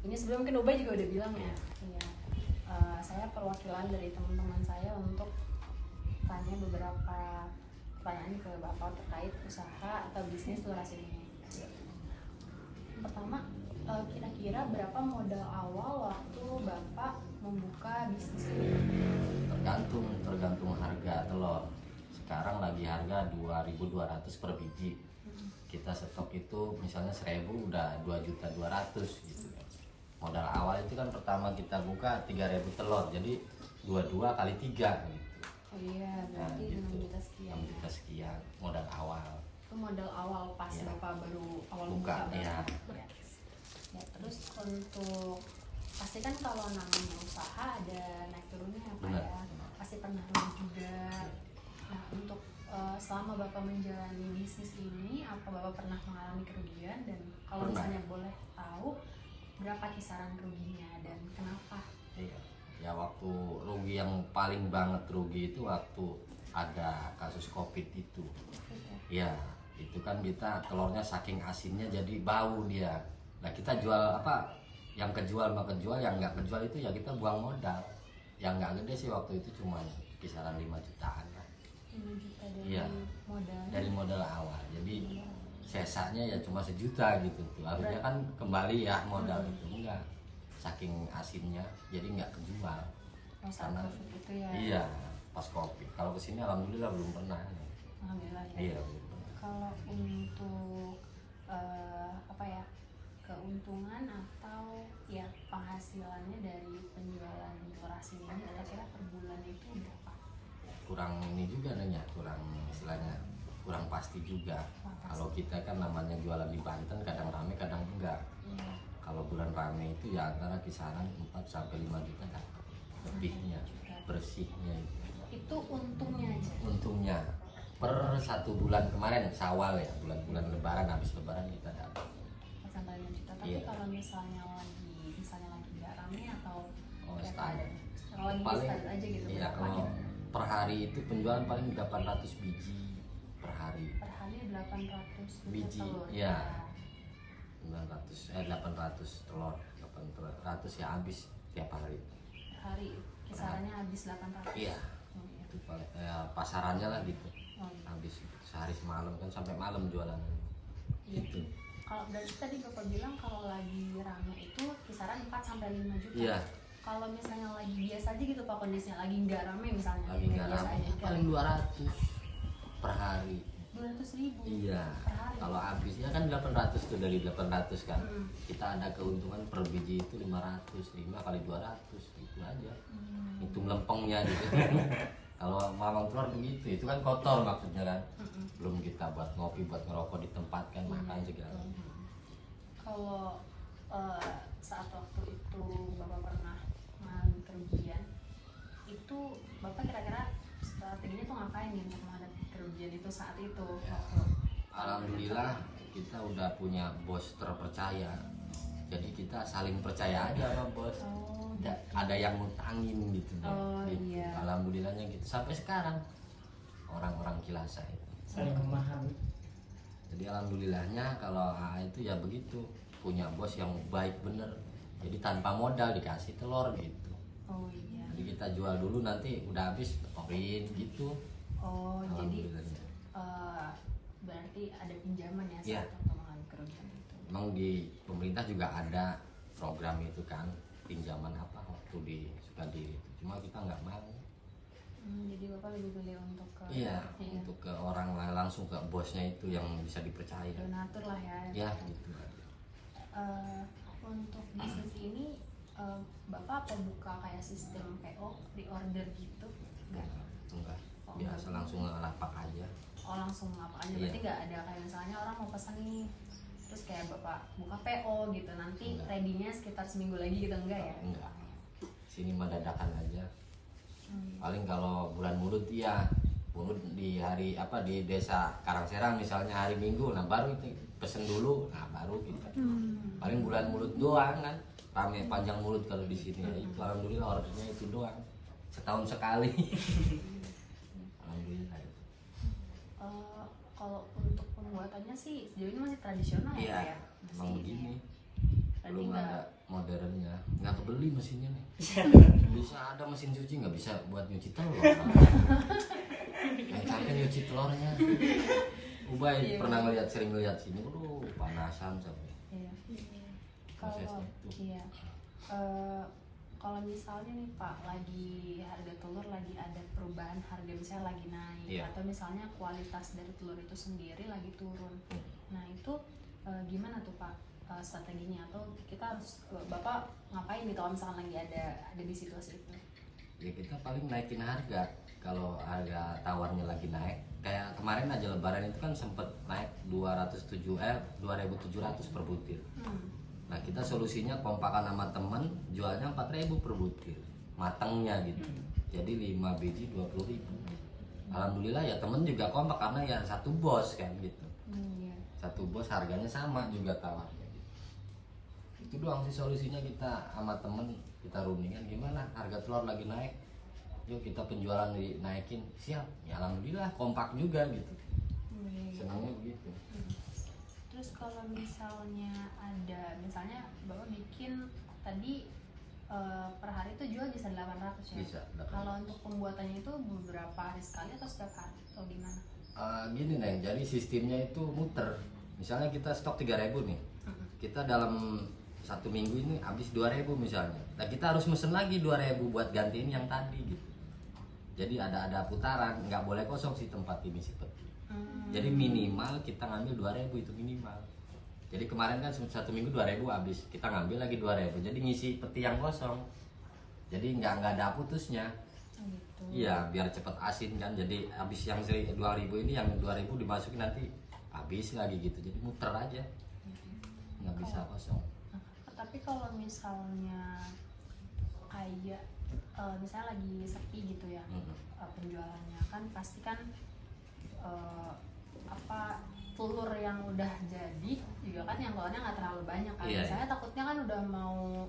ini sebelum mungkin Ubay juga udah bilang ya, iya. Saya perwakilan dari teman-teman saya untuk tanya beberapa pertanyaan ke Bapak terkait usaha atau bisnis Luras ini. Pertama, kira-kira berapa modal awal waktu Bapak membuka bisnis ini? Tergantung harga telur. Sekarang lagi harga 2.200 per biji. Kita stok itu misalnya 1.000 udah 2.200.000 gitu. Modal awal itu kan pertama kita buka 3.000 telur, jadi 22 kali 3 gitu. Oh iya, berarti gitu. 6 juta sekian. 6 juta sekian modal awal. Itu modal awal pas ya. Bapak baru awal buka ya. Ya, terus untuk pasti kan kalau namanya usaha ada naik turunnya apa ya? Pasti pernah rugi juga. Nah, untuk selama Bapak menjalani bisnis ini, apa Bapak pernah mengalami kerugian, dan kalau misalnya boleh tahu berapa kisaran ruginya dan kenapa? Iya. Ya waktu rugi yang paling banget rugi itu waktu ada kasus COVID itu. Ya, itu kan kita telurnya saking asinnya jadi bau dia. Nah, kita jual apa? Yang kejual mah kejual, yang nggak kejual itu ya kita buang modal. Yang nggak gede sih waktu itu cuma kisaran 5 jutaan lah. 5 juta dari modal. Dari modal awal. Jadi sesanya ya cuma 1 juta gitu tuh. Harusnya kan kembali ya modal itu, enggak. Saking asinnya jadi nggak kejual. Karena COVID itu ya. Iya, pas COVID. Kalau kesini alhamdulillah belum pernah. Alhamdulillah ya. Iya, belum pernah. Kalau untuk apa ya, keuntungan atau ya penghasilannya dari penjualan Luras ini kira-kira per bulan itu berapa? Kurang ini juga nanya, kurang istilahnya kurang pasti juga. Kalau kita kan namanya jualan di Banten, kadang rame kadang enggak. Kalau bulan rame itu ya antara kisaran 4 sampai 5 juta dapat lebihnya, bersihnya itu untungnya aja. Untungnya per 1 bulan kemarin Syawal ya, bulan-bulan Lebaran, habis Lebaran kita dapat sampai 5 juta. Tapi kalau misalnya lagi nggak rame atau standar, kalau lagi paling standar aja gitu. Iya, kalau per hari itu penjualan paling 800 biji per hari. Per hari 800 biji telur. Ya 800 telur, 800 ya habis tiap hari. Hari kisarannya habis 800. Iya. Itu pasarannya lah gitu. Habis sehari semalam kan, sampai malam jualan. Gitu. Kalau dari tadi Bapak bilang kalau lagi rame itu kisaran 4 sampai 5 juta. Iya. Kalau misalnya lagi biasa aja gitu Pak kondisinya, lagi nggak rame misalnya. Lagi nggak rame paling 200 per hari. 200.000. Iya. Kalau habisnya kan 800 tuh, dari 800 kan. Kita ada keuntungan per biji itu 500, 5 kali 200 gitu aja. Hitung lempengnya gitu. Kalau mamang telur begitu, itu kan kotor maksudnya kan. Belum kita buat ngopi, buat ngerokok di tempat kan, makan segala. Kalau saat waktu itu Bapak pernah mengalami kerugian, itu Bapak kira-kira strateginya tuh ngapain nih untuk menghadapi kerugian itu saat itu? Ya, alhamdulillah kita udah punya bos terpercaya. Jadi kita saling percaya aja sama bos. Ada yang ngutangin gitu. Gitu. Iya. Alhamdulillahnya gitu sampai sekarang orang-orang Kilasa itu saling memahami. Jadi alhamdulillahnya kalau itu ya begitu, punya bos yang baik bener. Jadi tanpa modal dikasih telur gitu. Iya. Jadi kita jual dulu, nanti udah habis tetorin gitu. Jadi berarti ada pinjaman ya saat waktu mengalami kerugian itu. Emang di pemerintah juga ada program itu kan, pinjaman apa waktu di Sukadiri itu. Cuma kita nggak mau. Jadi Bapak lebih pilih untuk ke untuk ke orang langsung, ke bosnya itu yang bisa dipercaya. Donatur lah ya. Ya gitu. Untuk bisnis ini Bapak apa buka kayak sistem PO pre-order gitu? Enggak. Biasa langsung ngelapak aja. Langsung apa aja. Berarti nggak ada kayak misalnya orang mau pesan nih, terus kayak Bapak buka PO gitu, nanti ready-nya sekitar seminggu lagi gitu, enggak ya? Enggak. Sini mah dadakan aja. Paling kalau bulan Mulud ya, Mulud di hari apa di desa Karangserang misalnya hari Minggu, nah baru itu pesen dulu, nah baru kita. Paling bulan Mulud doang kan, rame panjang mulut kalau di sini. Itu alhamdulillah ordernya itu doang, setahun sekali. Alhamdulillah. Kalau untuk pembuatannya sih sejauh ini masih tradisional ya? Emang begini. Belum ada modernnya nggak kebeli mesinnya nih. Bisa ada mesin cuci nggak bisa buat nyuci telur. Yang capek nyuci telurnya. Ubay pernah sering ngeliat sini, aduh panasan sampai. Iya. Kalau iya, kalau misalnya nih Pak, lagi harga telur lagi ada perubahan harga, misalnya lagi naik, atau misalnya kualitas dari telur itu sendiri lagi turun. Nah itu gimana tuh Pak strateginya, atau kita harus Bapak ngapain gitu kalau misalkan lagi ada di situasi itu? Ya kita paling naikin harga. Kalau harga tawarnya lagi naik, kayak kemarin aja lebaran itu kan sempet naik 2.700 per butir. Nah kita solusinya kompakan sama temen, jualnya 4.000 per butir matangnya gitu. Jadi 5 biji 20.000. Alhamdulillah ya, temen juga kompak karena ya satu bos kan gitu. Satu bos harganya sama juga tawarnya gitu. Itu doang sih solusinya, kita sama temen kita rundingan gimana harga telur lagi naik, yuk kita penjualan dinaikin, siap ya. Alhamdulillah kompak juga gitu. Senangnya begitu. Terus kalau misalnya misalnya Bapak bikin tadi per hari itu jual bisa 800 ya? Bisa. Kalau untuk pembuatannya itu beberapa hari sekali atau setiap hari atau gimana? Gini Neng, jadi sistemnya itu muter. Misalnya kita stok 3.000 nih, kita dalam 1 minggu ini habis 2.000 misalnya. Nah kita harus mesen lagi 2.000 buat gantiin yang tadi gitu. Jadi ada putaran, nggak boleh kosong sih tempat ini sih peti. Jadi minimal kita ngambil 2.000 itu minimal. Jadi kemarin kan 1 minggu 2.000 habis, kita ngambil lagi 2.000. Jadi ngisi peti yang kosong. Jadi nggak ada putusnya. Gitu. Iya, biar cepet asin kan. Jadi habis yang 2.000 ini, yang 2.000 dimasukin nanti habis lagi gitu. Jadi muter aja, nggak bisa kosong. Tapi kalau misalnya kayak misalnya lagi sepi gitu ya, penjualannya kan pasti kan telur yang udah jadi juga kan yang telurnya nggak terlalu banyak kan. Saya takutnya kan udah mau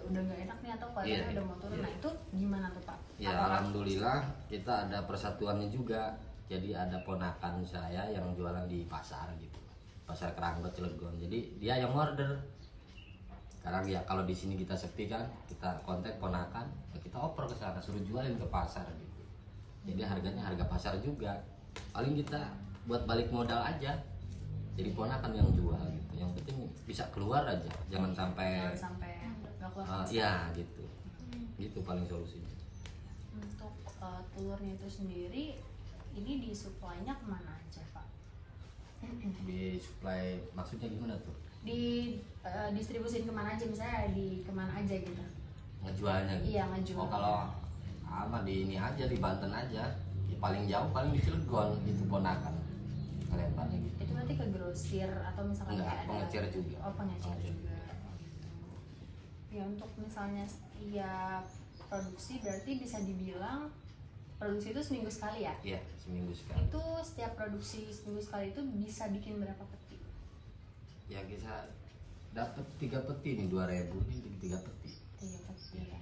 udah nggak enak nih, atau kualitasnya udah mau turun. Nah itu gimana tuh Pak? Ya alhamdulillah kita ada persatuannya juga. Jadi ada ponakan saya yang jualan di pasar gitu, pasar Keranggot Cilegon. Jadi dia yang order. Sekarang ya kalau di sini kita sepi kan, kita kontak ponakan, ya kita oper ke sana, suruh jualin ke pasar gitu. Jadi harganya harga pasar juga. Paling kita buat balik modal aja. Jadi ponakan yang jual gitu. Yang penting bisa keluar aja, jangan sampai nggak keluar. Ya gitu. Gitu paling solusinya. Untuk telurnya itu sendiri, ini disuplainya kemana aja Pak? Disuplai maksudnya gimana tuh? Distribusin kemana aja, misalnya kemana aja gitu? Ngejualnya gitu? Iya, ngejual. Kalau di ini aja, di Banten aja. Ya, paling jauh paling di Cilegon itu ponakan kelemparnya gitu. Itu berarti ke grosir atau misalkan enggak, pengecer juga. Oh, pengecer juga. Ya untuk misalnya setiap produksi berarti bisa dibilang produksi itu seminggu sekali ya? Iya, seminggu sekali. Itu setiap produksi seminggu sekali itu bisa bikin berapa peti? Ya bisa dapat 3 peti nih, 2.000 nih 3 peti. 3 peti ya.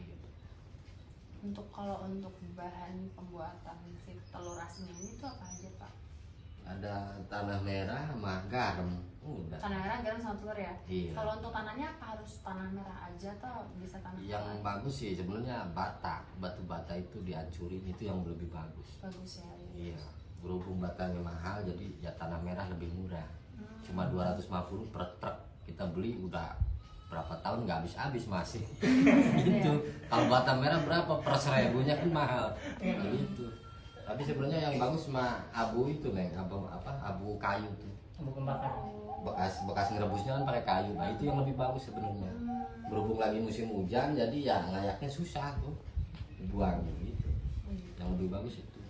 Untuk kalau untuk bahan pembuatan si telur asinnya ini tuh apa aja Pak? Ada tanah merah sama garam. Udah. Tanah merah, garam sama telur ya? Iya. Kalau untuk tanahnya apa harus tanah merah aja atau bisa tanah yang lain? bagus sih sebenarnya batu bata itu dihancurin, itu yang lebih bagus. Bagus ya. Iya, berhubung batanya mahal jadi ya tanah merah lebih murah. Cuma 250 per truk, kita beli udah berapa tahun nggak habis masih. Gitu. Kalau bata merah berapa per 1.000-nya kan mahal. Gitu. Tapi sebenarnya yang bagus mah abu itu Neng, abu kayu tuh. Abu pembakar. Bekas ngerebusnya kan pakai kayu. Nah, itu yang lebih bagus sebenarnya. Berhubung lagi musim hujan jadi ya ngayaknya susah tuh. Dibuang gitu. Yang lebih bagus itu.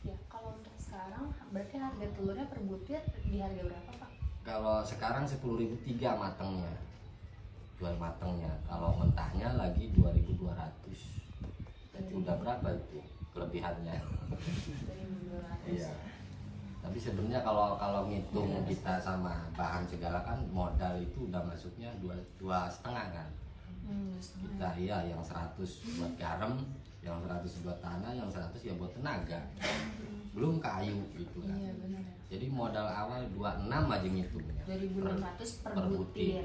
Ya, kalau untuk sekarang berarti harga telurnya per butir di harga berapa Pak? Kalau sekarang 10.003 matangnya, jual matangnya. Kalau mentahnya lagi 2.200. Itu udah berapa itu kelebihannya? 2.200. Iya. Tapi sebenarnya kalau ngitung kita sama bahan segala kan modal itu udah masuknya 2,5 kan. Kita iya yang 100 buat garam, yang 100 buat tanah, yang 100 ya buat tenaga. belum kayu gitu kan. Iya benar ya. Jadi modal awal 26 aja ngitungnya. 2.600 per butir.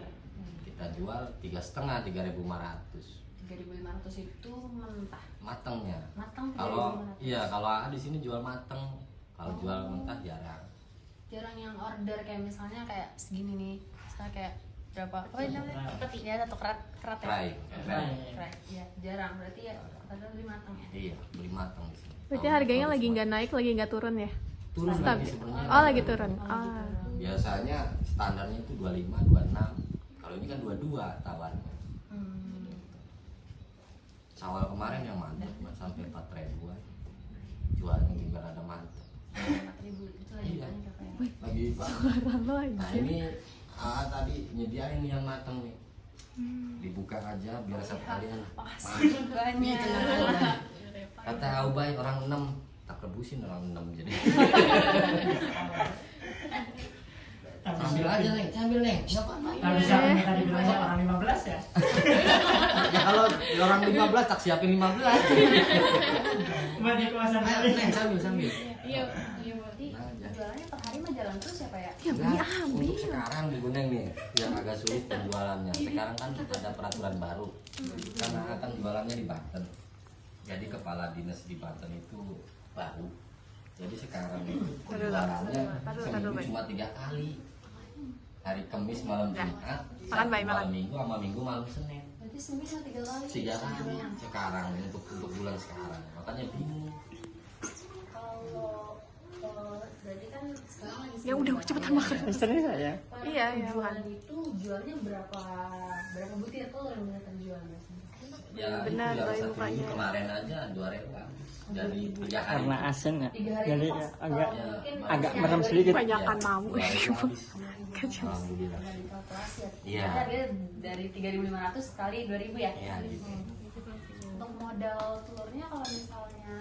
Kita jual 3,5 3.500. 3.500 itu mentah. Matengnya. Matang Kalau 3.500. iya kalau di sini jual mateng. Kalau jual mentah jarang. Jarang yang order kayak misalnya kayak segini nih. Misalnya kayak berapa? Apa ini namanya? Peti ya, satu kerat ya. Kerai. Kerat. Iya, jarang. Berarti ya kadang beli matang ya. Iya, beli mateng di sini. Berarti Tahun harganya tahun lagi semua. nggak naik, lagi nggak turun ya? turun lagi Stabil. sebenarnya. Oh lagi turun. Ah. Biasanya standarnya itu 25, 26. Kalau ini kan 22 tawarnya. Sawal kemarin yang mantap sampai 4.000-an. Jualnya juga ada mantap. 4.000 itu lagi Iya. banyak apa ya? Lagi banget. Parah lo Nah aja. ini tadi nyediain yang mateng nih. Dibuka aja biar sekalian. Makasih banyak. Kata Aubay orang 6 tak rebusin orang 6 jadi. Ambil aja Neng, ambil Neng. Nggak apa-apa. Kalau siapa yang tadi bilangnya orang 15 ya? Ya kalau orang 15 tak siapin 15. Buat di kawasan Ayo kali. Neng sambil. Iya, iya berarti jualannya per hari mah jalan terus ya Pak ya? Ya beli Nah, ambil. untuk sekarang di Guneng nih yang agak sulit penjualannya. Sekarang kan ada peraturan baru karena akan jualannya di Banten. Jadi kepala dinas di Banten itu baru. Jadi sekarang itu penjualannya seminggu cuma 3 kali. Hari Kamis malam Jumat, Makan, Sabtu Bay, malam makan. Minggu sama Minggu malam Senin. Berarti seminggu cuma 3 kali. 3 kali sekarang untuk bulan sekarang. Makanya bingung. Kalau berarti kan sekarang lagi Ya udah sibuk cepetan ya. makan. Istri saya. Kalau Iya, iya, jualan makan. itu jualnya berapa butir telur yang bisa terjual biasanya? Ya Benar, itu yang Bay, 1 minggu mukanya. kemarin aja 2.000 dari 3 hari. Karena asin ya. 3 hari Jadi pas, agak kalau mungkin agak masih merem ada sedikit. Banyakan mau. Alhamdulillah. Nggak dikalkulasi ya. Iya. Harganya dari 3.500 kali 2.000 ya. Iya gitu. Untuk modal telurnya kalau misalnya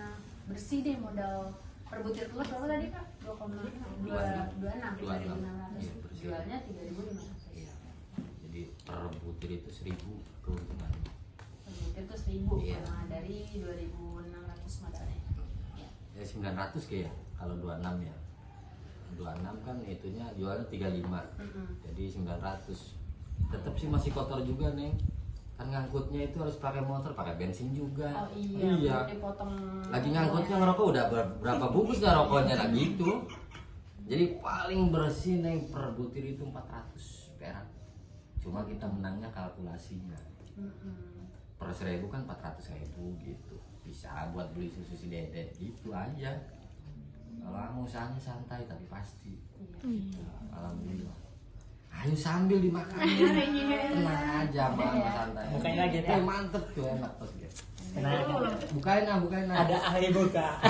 bersih deh modal per butir telur berapa tadi Kak? 2,6 26. 3.600. Iya, bersih. Jualnya 3.500. Iya. Jadi per butir itu 1.000 keuntungannya. Per butir itu 1.000 Iya. sama dari 2.600 modalnya. Ya 900 kayak kalau 26 ya. 26 kan itunya jualnya 35. Jadi 900. Tetap sih masih kotor juga, Neng. Kan ngangkutnya itu harus pakai motor, pakai bensin juga. Oh iya, Iya. dipotong. Lagi ngangkutnya ngerokok udah berapa bungkus dah rokoknya nah gitu. Jadi paling bersih Neng per butir itu 400 perak. Cuma kita menangnya kalkulasinya. Per 1.000 kan 400.000 gitu. Bisa buat beli susu si Dede gitu aja. Kalau kamu usahanya santai tapi pasti. Alhamdulillah. Ayo sambil dimakan. Tenang aja mama santai. Bukain lagi, Eh Pak. mantep tuh enak tuh. Nah, Bukain nah. ada ahli buka.